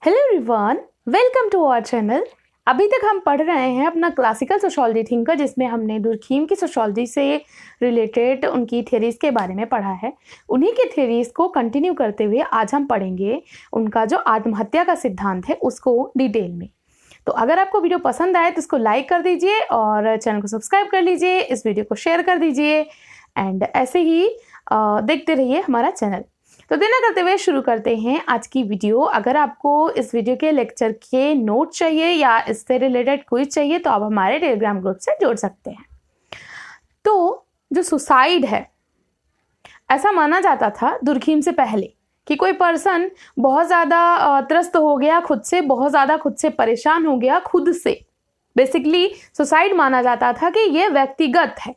Hello everyone, welcome to our channel. अभी तक हम पढ़ रहे हैं अपना क्लासिकल सोशोलॉजी थिंकर, जिसमें हमने दुर्खीम की सोशोलॉजी से रिलेटेड उनकी थ्योरीज के बारे में पढ़ा है। उन्हीं के थ्योरीज को कंटिन्यू करते हुए आज हम पढ़ेंगे उनका जो आत्महत्या का सिद्धांत है उसको डिटेल में। तो अगर आपको वीडियो पसंद आए तो इसको लाइक कर दीजिए और चैनल को सब्सक्राइब कर लीजिए, इस वीडियो को शेयर कर दीजिए एंड ऐसे ही देखते रहिए हमारा चैनल। तो देर न करते हुए शुरू करते हैं आज की वीडियो। अगर आपको इस वीडियो के लेक्चर के नोट चाहिए या इससे रिलेटेड क्विज चाहिए तो आप हमारे टेलीग्राम ग्रुप से जुड़ सकते हैं। तो जो सुसाइड है, ऐसा माना जाता था दुर्खीम से पहले कि कोई पर्सन बहुत ज़्यादा त्रस्त हो गया, खुद से परेशान हो गया, खुद से बेसिकली सुसाइड माना जाता था कि ये व्यक्तिगत है,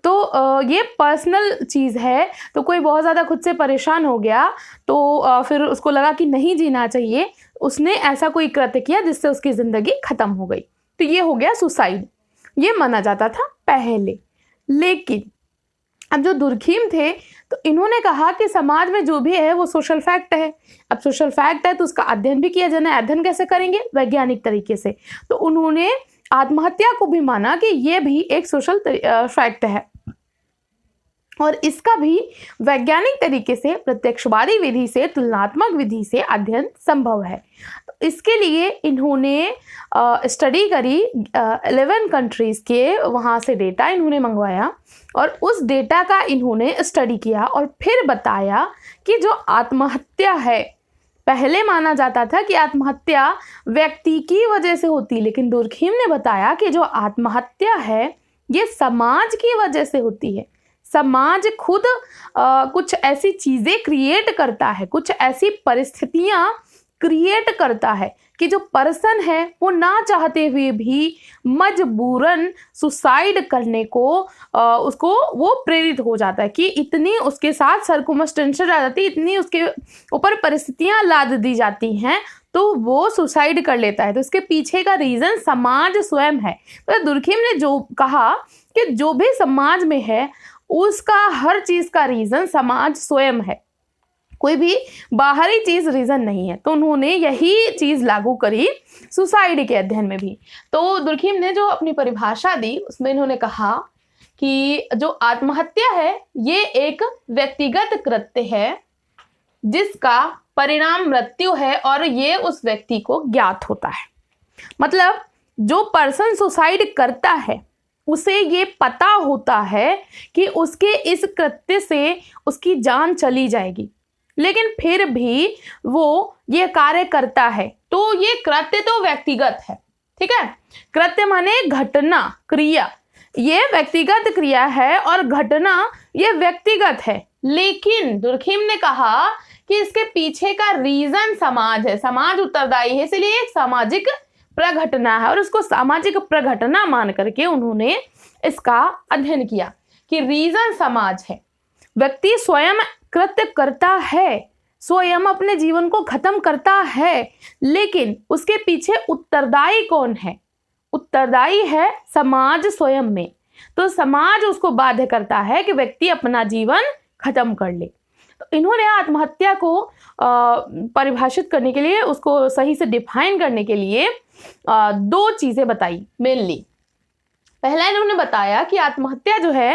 तो ये पर्सनल चीज़ है। तो कोई बहुत ज़्यादा खुद से परेशान हो गया तो फिर उसको लगा कि नहीं जीना चाहिए, उसने ऐसा कोई कृत्य किया जिससे उसकी ज़िंदगी ख़त्म हो गई, तो ये हो गया सुसाइड। ये माना जाता था पहले। लेकिन अब जो दुर्खीम थे तो इन्होंने कहा कि समाज में जो भी है वो सोशल फैक्ट है। अब सोशल फैक्ट है तो उसका अध्ययन भी किया जाना है। अध्ययन कैसे करेंगे? वैज्ञानिक तरीके से। तो उन्होंने आत्महत्या को भी माना कि ये भी एक सोशल फैक्ट है और इसका भी वैज्ञानिक तरीके से, प्रत्यक्षवादी विधि से, तुलनात्मक विधि से अध्ययन संभव है। तो इसके लिए इन्होंने स्टडी करी 11 कंट्रीज़ के, वहाँ से डेटा इन्होंने मंगवाया और उस डेटा का इन्होंने स्टडी किया और फिर बताया कि जो आत्महत्या है, पहले माना जाता था कि आत्महत्या व्यक्ति की वजह से होती, लेकिन दुर्खीम ने बताया कि जो आत्महत्या है ये समाज की वजह से होती है। समाज खुद कुछ ऐसी चीज़ें क्रिएट करता है, कुछ ऐसी परिस्थितियां क्रिएट करता है कि जो पर्सन है वो ना चाहते हुए भी मजबूरन सुसाइड करने को उसको वो प्रेरित हो जाता है कि इतनी उसके साथ सर्कमस्टेंसेस आ जाती, इतनी उसके ऊपर परिस्थितियां लाद दी जाती हैं तो वो सुसाइड कर लेता है। तो इसके पीछे का रीज़न समाज स्वयं है। तो दुर्खीम ने जो कहा कि जो भी समाज में है उसका हर चीज़ का रीज़न समाज स्वयं है, कोई भी बाहरी चीज़ रीज़न नहीं है। तो उन्होंने यही चीज़ लागू करी सुसाइड के अध्ययन में भी। तो दुर्खीम ने जो अपनी परिभाषा दी उसमें इन्होंने कहा कि जो आत्महत्या है ये एक व्यक्तिगत कृत्य है जिसका परिणाम मृत्यु है और ये उस व्यक्ति को ज्ञात होता है। मतलब जो पर्सन सुसाइड करता है उसे ये पता होता है कि उसके इस कृत्य से उसकी जान चली जाएगी, लेकिन फिर भी वो ये कार्य करता है। तो ये कृत्य तो व्यक्तिगत है, ठीक है। कृत्य माने घटना, क्रिया, ये व्यक्तिगत क्रिया है और घटना ये व्यक्तिगत है। लेकिन दुर्खीम ने कहा कि इसके पीछे का रीजन समाज है, समाज उत्तरदायी है, इसलिए एक सामाजिक प्रघटना है और उसको सामाजिक प्रघटना मान करके उन्होंने इसका अध्ययन किया कि रीजन समाज है। व्यक्ति स्वयं कृत्य करता है, स्वयं अपने जीवन को खत्म करता है, लेकिन उसके पीछे उत्तरदायी कौन है? उत्तरदायी है समाज स्वयं में। तो समाज उसको बाध्य करता है कि व्यक्ति अपना जीवन खत्म कर ले। तो इन्होंने आत्महत्या को परिभाषित करने के लिए, उसको सही से डिफाइन करने के लिए दो चीज़ें बताई मेनली। पहला इन्होंने बताया कि आत्महत्या जो है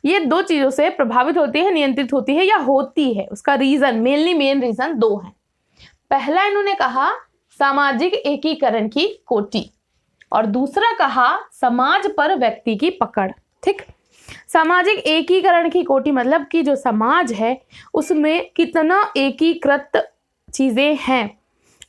ये दो चीज़ों से प्रभावित होती है, नियंत्रित होती है या होती है। उसका रीज़न मेन रीज़न दो है। पहला इन्होंने कहा सामाजिक एकीकरण की कोटि और दूसरा कहा समाज पर व्यक्ति की पकड़। ठीक, सामाजिक एकीकरण की कोटि मतलब कि जो समाज है उसमें कितना एकीकृत चीज़ें हैं।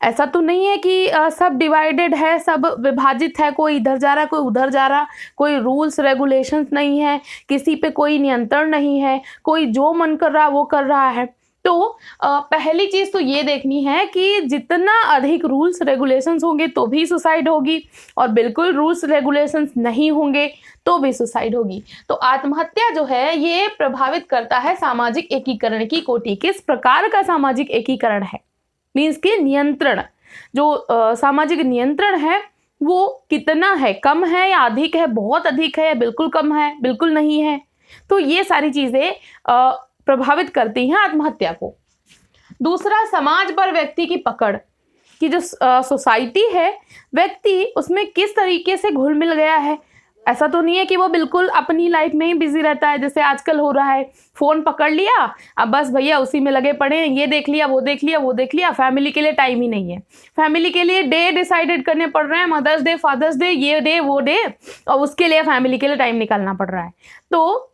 ऐसा तो नहीं है कि सब डिवाइडेड है, सब विभाजित है, कोई इधर जा रहा कोई उधर जा रहा, कोई रूल्स रेगुलेशंस नहीं है, किसी पे कोई नियंत्रण नहीं है, कोई जो मन कर रहा वो कर रहा है। तो पहली चीज़ तो ये देखनी है कि जितना अधिक रूल्स रेगुलेशंस होंगे तो भी सुसाइड होगी और बिल्कुल रूल्स रेगुलेशंस नहीं होंगे तो भी सुसाइड होगी। तो आत्महत्या जो है ये प्रभावित करता है सामाजिक एकीकरण की कोटि। किस प्रकार का सामाजिक एकीकरण है? मीन्स के नियंत्रण, जो सामाजिक नियंत्रण है वो कितना है, कम है या अधिक है, बहुत अधिक है या बिल्कुल कम है, बिल्कुल नहीं है। तो ये सारी चीज़ें प्रभावित करती हैं आत्महत्या को। दूसरा, समाज पर व्यक्ति की पकड़। की जो सोसाइटी है, व्यक्ति उसमें किस तरीके से घुल मिल गया है। ऐसा तो नहीं है कि वो बिल्कुल अपनी लाइफ में ही बिजी रहता है, जैसे आजकल हो रहा है, फोन पकड़ लिया, अब बस भैया उसी में लगे पड़े हैं, ये देख लिया, वो देख लिया, वो देख लिया। फैमिली के लिए टाइम ही नहीं है। फैमिली के लिए डे डिसाइडेड करने पड़ रहे हैं, मदर्स डे, फादर्स डे, ये डे, वो डे, और उसके लिए फैमिली के लिए टाइम निकालना पड़ रहा है। तो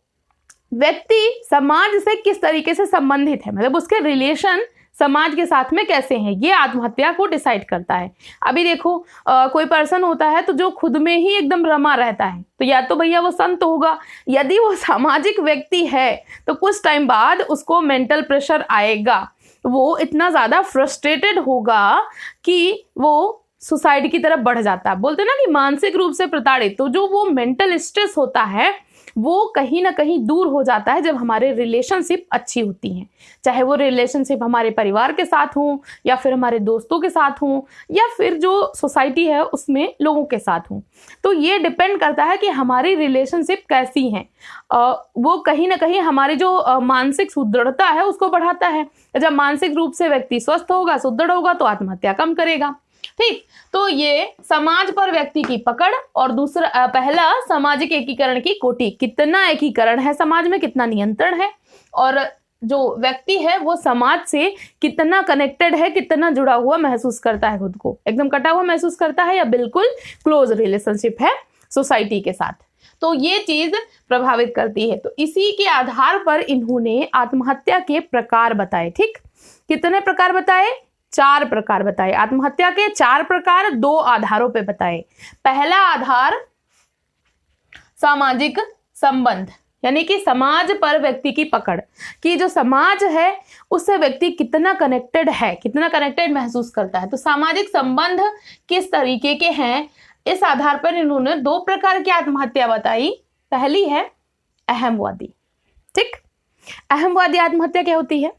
व्यक्ति समाज से किस तरीके से संबंधित है, मतलब उसके रिलेशन समाज के साथ में कैसे हैं, ये आत्महत्या को डिसाइड करता है। अभी देखो कोई पर्सन होता है तो जो खुद में ही एकदम रमा रहता है, तो या तो भैया वो संत होगा, यदि वो सामाजिक व्यक्ति है तो कुछ टाइम बाद उसको मेंटल प्रेशर आएगा, वो इतना ज़्यादा फ्रस्ट्रेटेड होगा कि वो सुसाइड की तरफ बढ़ जाता है। बोलते ना कि मानसिक रूप से प्रताड़ित, तो जो वो मेंटल स्ट्रेस होता है वो कहीं ना कहीं दूर हो जाता है जब हमारे रिलेशनशिप अच्छी होती हैं, चाहे वो रिलेशनशिप हमारे परिवार के साथ हो, या फिर हमारे दोस्तों के साथ हो, या फिर जो सोसाइटी है उसमें लोगों के साथ हो। तो ये डिपेंड करता है कि हमारी रिलेशनशिप कैसी हैं। वो कहीं ना कहीं हमारी जो मानसिक सुदृढ़ता है उसको बढ़ाता है। जब मानसिक रूप से व्यक्ति स्वस्थ होगा, सुदृढ़ होगा, तो आत्महत्या कम करेगा। ठीक, तो ये समाज पर व्यक्ति की पकड़, और दूसरा पहला सामाजिक एकीकरण की कोटि, कितना एकीकरण है समाज में, कितना नियंत्रण है, और जो व्यक्ति है वो समाज से कितना कनेक्टेड है, कितना जुड़ा हुआ महसूस करता है, खुद को एकदम कटा हुआ महसूस करता है, या बिल्कुल क्लोज रिलेशनशिप है सोसाइटी के साथ। तो ये चीज प्रभावित करती है। तो इसी के आधार पर इन्होंने आत्महत्या के प्रकार बताए। ठीक, कितने प्रकार बताए? 4 प्रकार बताए। आत्महत्या के 4 प्रकार 2 आधारों पे बताए। पहला आधार सामाजिक संबंध, यानी कि समाज पर व्यक्ति की पकड़, कि जो समाज है उससे व्यक्ति कितना कनेक्टेड है, कितना कनेक्टेड महसूस करता है। तो सामाजिक संबंध किस तरीके के हैं, इस आधार पर इन्होंने 2 प्रकार की आत्महत्या बताई। पहली है अहमवादी। ठीक, अहमवादी आत्महत्या क्या होती है?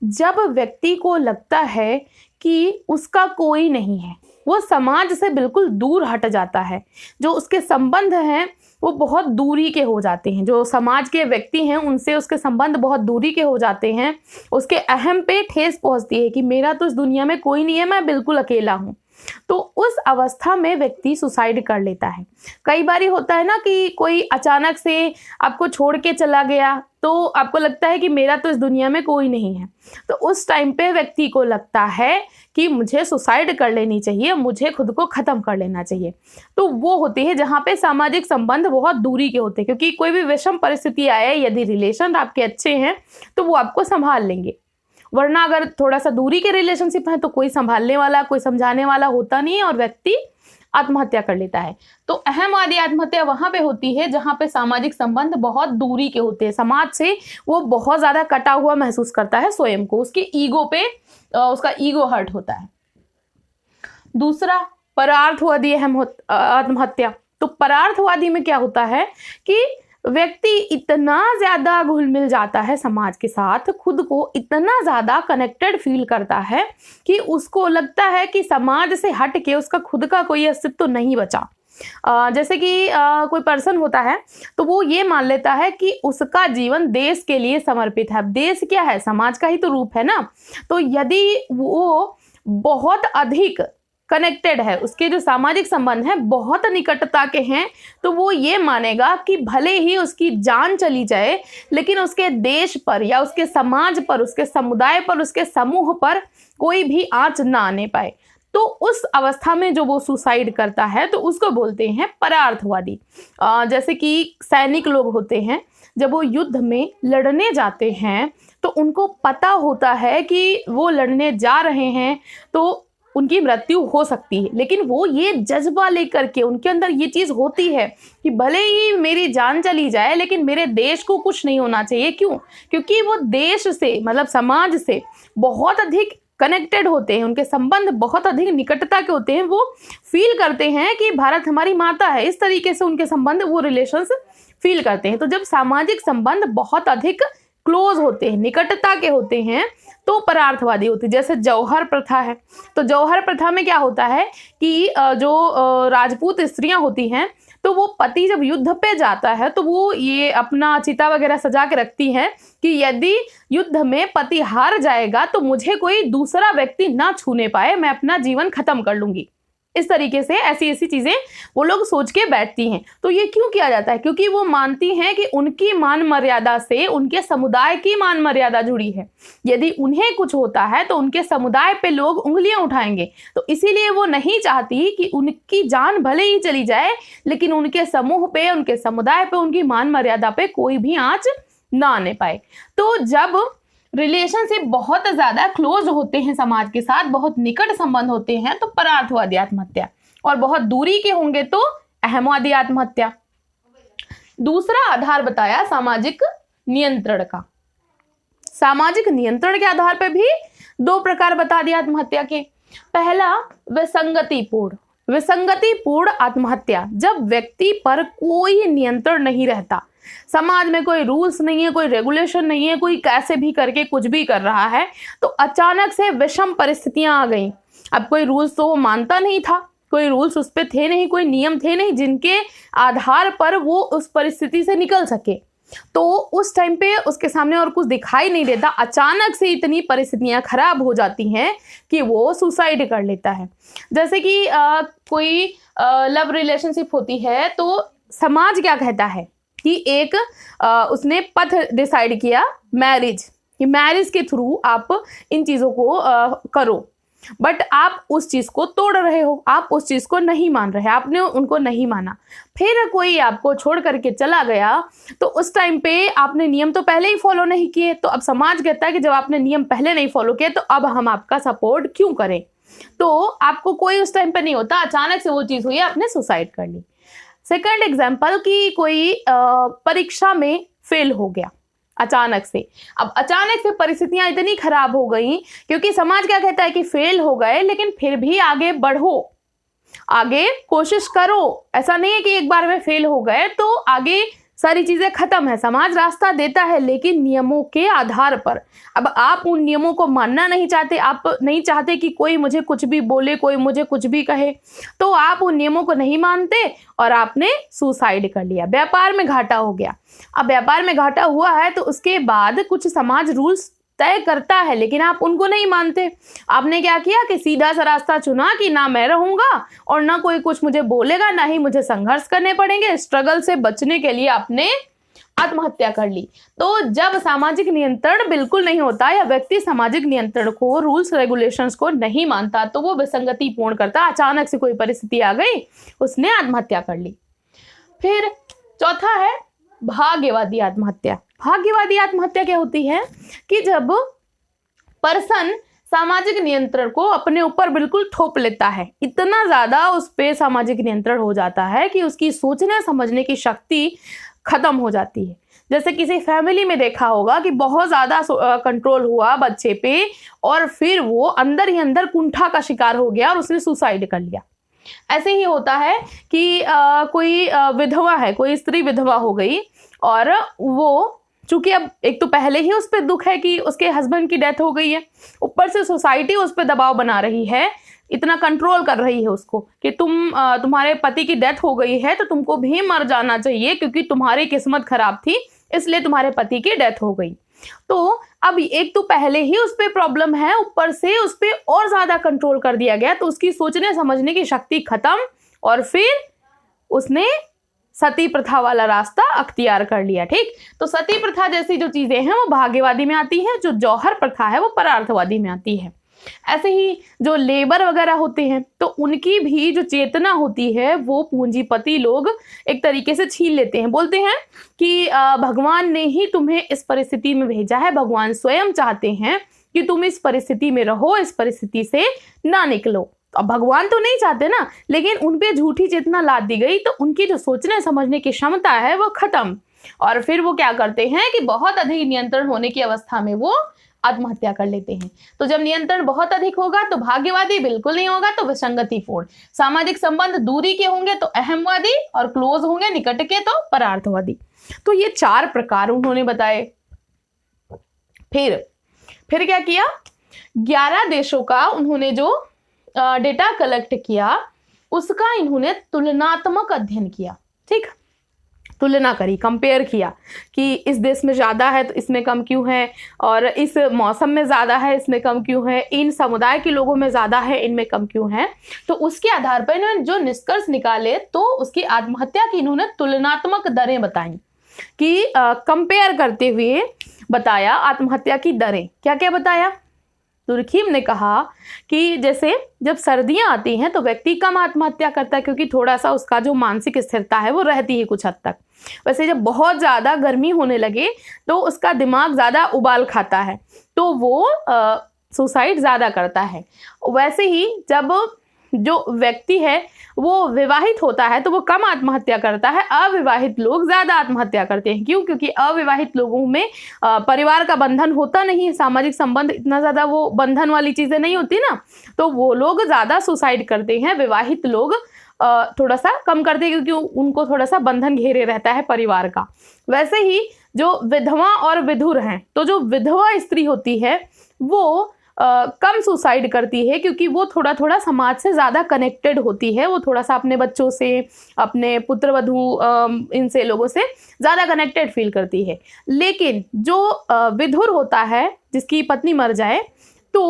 जब व्यक्ति को लगता है कि उसका कोई नहीं है, वो समाज से बिल्कुल दूर हट जाता है, जो उसके संबंध हैं वो बहुत दूरी के हो जाते हैं, जो समाज के व्यक्ति हैं उनसे उसके संबंध बहुत दूरी के हो जाते हैं, उसके अहम पे ठेस पहुंचती है कि मेरा तो इस दुनिया में कोई नहीं है, मैं बिल्कुल अकेला हूँ। तो उस अवस्था में व्यक्ति सुसाइड कर लेता है। कई बार होता है ना कि कोई अचानक से आपको छोड़ के चला गया, तो आपको लगता है कि मेरा तो इस दुनिया में कोई नहीं है, तो उस टाइम पे व्यक्ति को लगता है कि मुझे सुसाइड कर लेनी चाहिए, मुझे खुद को ख़त्म कर लेना चाहिए। तो वो होती है जहाँ पे सामाजिक संबंध बहुत दूरी के होते हैं, क्योंकि कोई भी विषम परिस्थिति आए, यदि रिलेशन आपके अच्छे हैं तो वो आपको संभाल लेंगे, वरना अगर थोड़ा सा दूरी के रिलेशनशिप है तो कोई संभालने वाला, कोई समझाने वाला होता नहीं है, और व्यक्ति आत्महत्या कर लेता है। तो अहमवादी आत्महत्या वहां पे होती है जहां पे सामाजिक संबंध बहुत दूरी के होते हैं, समाज से वो बहुत ज्यादा कटा हुआ महसूस करता है स्वयं को, उसके ईगो पे उसका ईगो हर्ट होता है। दूसरा परार्थवादी आत्महत्या। तो परार्थवादी में क्या होता है कि व्यक्ति इतना ज्यादा घुल मिल जाता है समाज के साथ, खुद को इतना ज्यादा कनेक्टेड फील करता है कि उसको लगता है कि समाज से हट के उसका खुद का कोई अस्तित्व नहीं बचा। जैसे कि कोई पर्सन होता है तो वो ये मान लेता है कि उसका जीवन देश के लिए समर्पित है। देश क्या है? समाज का ही तो रूप है ना। तो यदि वो बहुत अधिक कनेक्टेड है, उसके जो सामाजिक संबंध हैं बहुत निकटता के हैं, तो वो ये मानेगा कि भले ही उसकी जान चली जाए लेकिन उसके देश पर या उसके समाज पर, उसके समुदाय पर, उसके समूह पर कोई भी आंच ना आने पाए। तो उस अवस्था में जो वो सुसाइड करता है तो उसको बोलते हैं परार्थवादी। जैसे कि सैनिक लोग होते हैं, जब वो युद्ध में लड़ने जाते हैं तो उनको पता होता है कि वो लड़ने जा रहे हैं तो उनकी मृत्यु हो सकती है, लेकिन वो ये जज्बा लेकर के, उनके अंदर ये चीज होती है कि भले ही मेरी जान चली जाए लेकिन मेरे देश को कुछ नहीं होना चाहिए। क्यों? क्योंकि वो देश से, मतलब समाज से बहुत अधिक कनेक्टेड होते हैं, उनके संबंध बहुत अधिक निकटता के होते हैं। वो फील करते हैं कि भारत हमारी माता है, इस तरीके से उनके संबंध, वो रिलेशंस फील करते हैं। तो जब सामाजिक संबंध बहुत अधिक क्लोज होते हैं, निकटता के होते हैं, तो परार्थवादी होती है। जैसे जौहर प्रथा है, तो जौहर प्रथा में क्या होता है कि जो राजपूत स्त्रियां होती हैं तो वो पति जब युद्ध पे जाता है तो वो ये अपना चिता वगैरह सजा के रखती हैं कि यदि युद्ध में पति हार जाएगा तो मुझे कोई दूसरा व्यक्ति ना छूने पाए, मैं अपना जीवन खत्म कर लूंगी। इस तरीके से ऐसी ऐसी चीजें वो लोग सोच के बैठती हैं। तो ये क्यों किया जाता है? क्योंकि वो मानती हैं कि उनकी मान मर्यादा से उनके समुदाय की मान मर्यादा जुड़ी है। यदि उन्हें कुछ होता है तो उनके समुदाय पे लोग उंगलियां उठाएंगे। तो इसीलिए वो नहीं चाहती कि उनकी जान भले ही चली जाए लेकिन उनके समूह पे, उनके समुदाय पे, उनकी मान मर्यादा पे कोई भी आंच ना आने पाए। तो जब रिलेशनशिप बहुत ज्यादा क्लोज होते हैं, समाज के साथ बहुत निकट संबंध होते हैं, तो परार्थवादी आत्महत्या, और बहुत दूरी के होंगे तो अहमवादी आत्महत्या। दूसरा आधार बताया सामाजिक नियंत्रण का। सामाजिक नियंत्रण के आधार पर भी दो प्रकार बता दिया आत्महत्या के। पहला विसंगतिपूर्ण आत्महत्या, जब व्यक्ति पर कोई नियंत्रण नहीं रहता, समाज में कोई रूल्स नहीं है, कोई रेगुलेशन नहीं है, कोई कैसे भी करके कुछ भी कर रहा है, तो अचानक से विषम परिस्थितियां आ गई। अब कोई रूल्स तो वो मानता नहीं था, कोई रूल्स उस पे थे नहीं, कोई नियम थे नहीं जिनके आधार पर वो उस परिस्थिति से निकल सके। तो उस टाइम पे उसके सामने और कुछ दिखाई नहीं देता, अचानक से इतनी परिस्थितियां खराब हो जाती हैं कि वो सुसाइड कर लेता है। जैसे कि कोई लव रिलेशनशिप होती है तो समाज क्या कहता है कि एक उसने पथ डिसाइड किया, मैरिज, कि मैरिज के थ्रू आप इन चीज़ों को करो, बट आप उस चीज़ को तोड़ रहे हो, आप उस चीज़ को नहीं मान रहे, आपने उनको नहीं माना। फिर कोई आपको छोड़ करके चला गया तो उस टाइम पे आपने नियम तो पहले ही फॉलो नहीं किए, तो अब समाज कहता है कि जब आपने नियम पहले नहीं फॉलो किए तो अब हम आपका सपोर्ट क्यों करें। तो आपको कोई उस टाइम पे नहीं होता, अचानक से वो चीज़ हुई, आपने सुसाइड कर ली। सेकंड एग्जाम्पल कि कोई परीक्षा में फेल हो गया अचानक से। अब अचानक से परिस्थितियां इतनी खराब हो गई क्योंकि समाज क्या कहता है कि फेल हो गए लेकिन फिर भी आगे बढ़ो, आगे कोशिश करो। ऐसा नहीं है कि एक बार में फेल हो गए तो आगे सारी चीजें खत्म है, समाज रास्ता देता है लेकिन नियमों के आधार पर। अब आप उन नियमों को मानना नहीं चाहते, आप नहीं चाहते कि कोई मुझे कुछ भी बोले, कोई मुझे कुछ भी कहे, तो आप उन नियमों को नहीं मानते और आपने सुसाइड कर लिया। व्यापार में घाटा हो गया। अब व्यापार में घाटा हुआ है तो उसके बाद कुछ समाज रूल्स तय करता है लेकिन आप उनको नहीं मानते। आपने क्या किया कि सीधा सा रास्ता चुना कि ना मैं रहूंगा और ना कोई कुछ मुझे बोलेगा, ना ही मुझे संघर्ष करने पड़ेंगे। स्ट्रगल से बचने के लिए आपने आत्महत्या कर ली। तो जब सामाजिक नियंत्रण बिल्कुल नहीं होता या व्यक्ति सामाजिक नियंत्रण को, रूल्स रेगुलेशंस को नहीं मानता तो वो विसंगति पूर्ण करता। अचानक से कोई परिस्थिति आ गई, उसने आत्महत्या कर ली। फिर चौथा है भाग्यवादी आत्महत्या। भाग्यवादी आत्महत्या क्या होती है कि जब पर्सन सामाजिक नियंत्रण को अपने ऊपर बिल्कुल थोप लेता है, इतना ज्यादा उस पे सामाजिक नियंत्रण हो जाता है कि उसकी सोचने समझने की शक्ति खत्म हो जाती है। जैसे किसी फैमिली में देखा होगा कि बहुत ज्यादा कंट्रोल हुआ बच्चे पे और फिर वो अंदर ही अंदर कुंठा का शिकार हो गया और उसने सुसाइड कर लिया। ऐसे ही होता है कि कोई विधवा है, कोई स्त्री विधवा हो गई और वो चूंकि अब एक तो पहले ही उस पर दुख है कि उसके हस्बैंड की डेथ हो गई है, ऊपर से सोसाइटी उस पर दबाव बना रही है, इतना कंट्रोल कर रही है उसको कि तुम्हारे पति की डेथ हो गई है तो तुमको भी मर जाना चाहिए क्योंकि तुम्हारी किस्मत खराब थी इसलिए तुम्हारे पति की डेथ हो गई। तो अब एक तो पहले ही उस पर प्रॉब्लम है, ऊपर से उस पर और ज्यादा कंट्रोल कर दिया गया तो उसकी सोचने समझने की शक्ति खत्म और फिर उसने सती प्रथा वाला रास्ता अख्तियार कर लिया। ठीक, तो सती प्रथा जैसी जो चीजें हैं वो भाग्यवादी में आती है, जो जौहर प्रथा है वो परार्थवादी में आती है। ऐसे ही जो लेबर वगैरह होते हैं तो उनकी भी जो चेतना होती है वो पूंजीपति लोग एक तरीके से छीन लेते हैं। बोलते हैं कि भगवान ने ही तुम्हें इस परिस्थिति में भेजा है, भगवान स्वयं चाहते हैं कि तुम इस परिस्थिति में रहो, इस परिस्थिति से ना निकलो। अब भगवान तो नहीं चाहते ना, लेकिन उन पे झूठी चेतना लाद दी गई तो उनकी जो सोचने समझने की क्षमता है वो खत्म और फिर वो क्या करते हैं कि बहुत अधिक नियंत्रण होने की अवस्था में वो आत्महत्या कर लेते हैं। तो जब नियंत्रण बहुत अधिक होगा तो भाग्यवादी, बिल्कुल नहीं होगा तो विसंगतिपूर्ण। सामाजिक संबंध दूरी के होंगे तो अहमवादी और क्लोज होंगे निकट के तो परार्थवादी। तो ये 4 प्रकार उन्होंने बताए। फिर क्या किया, 11 देशों का उन्होंने जो डेटा कलेक्ट किया उसका इन्होंने तुलनात्मक अध्ययन किया। ठीक, तुलना करी, कंपेयर किया कि इस देश में ज़्यादा है तो इसमें कम क्यों है, और इस मौसम में ज़्यादा है इसमें कम क्यों है, इन समुदाय के लोगों में ज़्यादा है इनमें कम क्यों है। तो उसके आधार पर इन्होंने जो निष्कर्ष निकाले तो उसकी आत्महत्या की इन्होंने तुलनात्मक दरें बताई कि कंपेयर करते हुए बताया आत्महत्या की दरें। क्या क्या बताया? दुर्खीम ने कहा कि जैसे जब सर्दियां आती हैं तो व्यक्ति कम आत्महत्या करता है क्योंकि थोड़ा सा उसका जो मानसिक स्थिरता है वो रहती है कुछ हद तक। वैसे जब बहुत ज़्यादा गर्मी होने लगे तो उसका दिमाग ज़्यादा उबाल खाता है तो वो सुसाइड ज़्यादा करता है। वैसे ही जब जो व्यक्ति है वो विवाहित होता है तो वो कम आत्महत्या करता है, अविवाहित लोग ज़्यादा आत्महत्या करते हैं। क्यों? क्योंकि अविवाहित लोगों में परिवार का बंधन होता नहीं है, सामाजिक संबंध इतना ज़्यादा वो बंधन वाली चीज़ें नहीं होती ना, तो वो लोग ज़्यादा सुसाइड करते हैं। विवाहित लोग थोड़ा सा कम करते हैं क्योंकि उनको थोड़ा सा बंधन घेरे रहता है परिवार का। वैसे ही जो विधवा और विधुर हैं, तो जो विधवा स्त्री होती है वो कम सुसाइड करती है क्योंकि वो थोड़ा थोड़ा समाज से ज़्यादा कनेक्टेड होती है, वो थोड़ा सा अपने बच्चों से, अपने पुत्र वधू इनसे लोगों से ज़्यादा कनेक्टेड फील करती है। लेकिन जो विधुर होता है जिसकी पत्नी मर जाए तो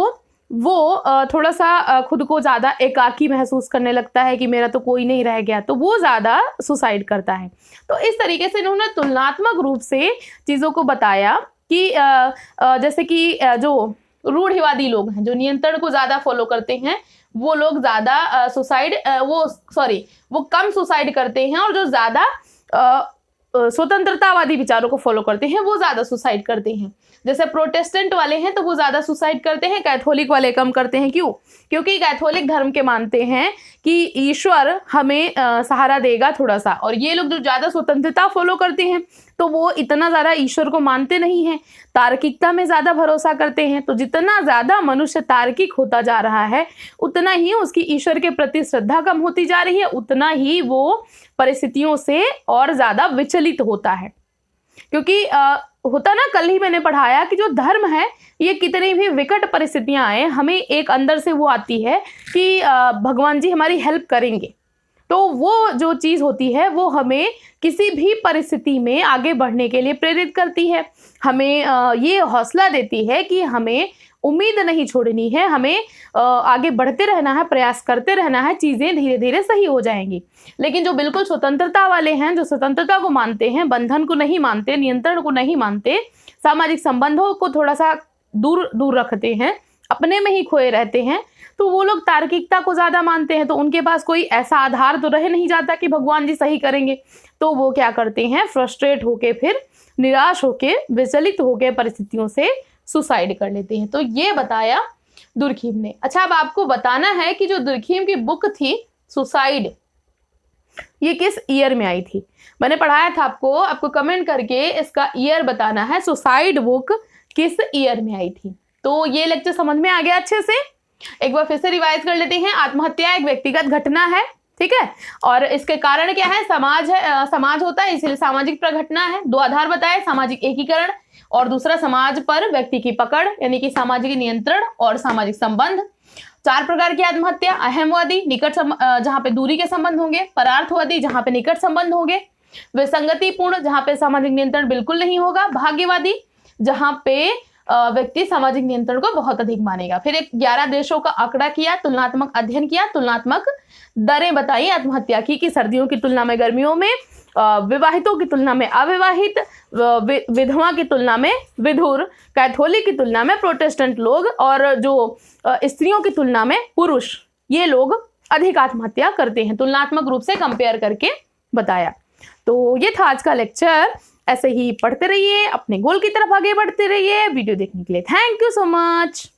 वो थोड़ा सा खुद को ज़्यादा एकाकी महसूस करने लगता है कि मेरा तो कोई नहीं रह गया, तो वो ज़्यादा सुसाइड करता है। तो इस तरीके से इन्होंने तुलनात्मक रूप से चीज़ों को बताया कि जैसे कि जो रूढ़िवादी लोग हैं, जो नियंत्रण को ज़्यादा फॉलो करते हैं, वो लोग ज़्यादा वो कम सुसाइड करते हैं, और जो ज़्यादा स्वतंत्रतावादी विचारों को फॉलो करते हैं वो ज़्यादा सुसाइड करते हैं। जैसे प्रोटेस्टेंट वाले हैं तो वो ज़्यादा सुसाइड करते हैं, कैथोलिक वाले कम करते हैं। क्यों? क्योंकि कैथोलिक धर्म के मानते हैं कि ईश्वर हमें सहारा देगा थोड़ा सा, और ये लोग जो ज़्यादा स्वतंत्रता फॉलो करते हैं तो वो इतना ज़्यादा ईश्वर को मानते नहीं हैं, तार्किकता में ज़्यादा भरोसा करते हैं। तो जितना ज़्यादा मनुष्य तार्किक होता जा रहा है उतना ही उसकी ईश्वर के प्रति श्रद्धा कम होती जा रही है, उतना ही वो परिस्थितियों से और ज़्यादा विचलित होता है। क्योंकि होता ना, कल ही मैंने पढ़ाया कि जो धर्म है ये कितनी भी विकट परिस्थितियां आए, हमें एक अंदर से वो आती है कि भगवान जी हमारी हेल्प करेंगे। तो वो जो चीज़ होती है वो हमें किसी भी परिस्थिति में आगे बढ़ने के लिए प्रेरित करती है, हमें ये हौसला देती है कि हमें उम्मीद नहीं छोड़नी है, हमें आगे बढ़ते रहना है, प्रयास करते रहना है, चीज़ें धीरे धीरे सही हो जाएंगी। लेकिन जो बिल्कुल स्वतंत्रता वाले हैं, जो स्वतंत्रता को मानते हैं, बंधन को नहीं मानते, नियंत्रण को नहीं मानते, सामाजिक संबंधों को थोड़ा सा दूर दूर रखते हैं, अपने में ही खोए रहते हैं, तो वो लोग तार्किकता को ज़्यादा मानते हैं। तो उनके पास कोई ऐसा आधार तो रह नहीं जाता कि भगवान जी सही करेंगे, तो वो क्या करते हैं, फ्रस्ट्रेट होके, फिर निराश होके, विचलित होके परिस्थितियों से सुसाइड कर लेते हैं। तो ये बताया दुर्खीम ने। अच्छा, अब आपको बताना है कि जो दुर्खीम की बुक थी सुसाइड, ये किस ईयर में आई थी। मैंने पढ़ाया था आपको कमेंट करके इसका ईयर बताना है, सुसाइड बुक किस ईयर में आई थी। तो ये लेक्चर समझ में आ गया अच्छे से? एक बार फिर से रिवाइज कर लेते हैं। आत्महत्या एक व्यक्तिगत घटना है, ठीक है, और इसके कारण क्या है, समाज होता है, इसलिए सामाजिक प्रघटना है। दो आधार बताए, सामाजिक एकीकरण और दूसरा समाज पर व्यक्ति की पकड़ यानी कि सामाजिक नियंत्रण और सामाजिक संबंध। 4 प्रकार की आत्महत्या, अहमवादी निकट जहां पे दूरी के संबंध होंगे, परार्थवादी जहां पे निकट संबंध होंगे, विसंगतिपूर्ण जहां पे सामाजिक नियंत्रण बिल्कुल नहीं होगा, भाग्यवादी जहां पे व्यक्ति सामाजिक नियंत्रण को बहुत अधिक मानेगा। फिर एक 11 देशों का आंकड़ा किया, तुलनात्मक अध्ययन किया, तुलनात्मक दरें बताई आत्महत्या की कि सर्दियों की तुलना में गर्मियों में, विवाहितों की तुलना में अविवाहित, विधवा की तुलना में विधुर, कैथोलिक की तुलना में प्रोटेस्टेंट लोग, और जो स्त्रियों की तुलना में पुरुष, ये लोग अधिक आत्महत्या करते हैं। तुलनात्मक रूप से कंपेयर करके बताया। तो ये था आज का लेक्चर। ऐसे ही पढ़ते रहिए, अपने गोल की तरफ आगे बढ़ते रहिए। वीडियो देखने के लिए थैंक यू सो मच।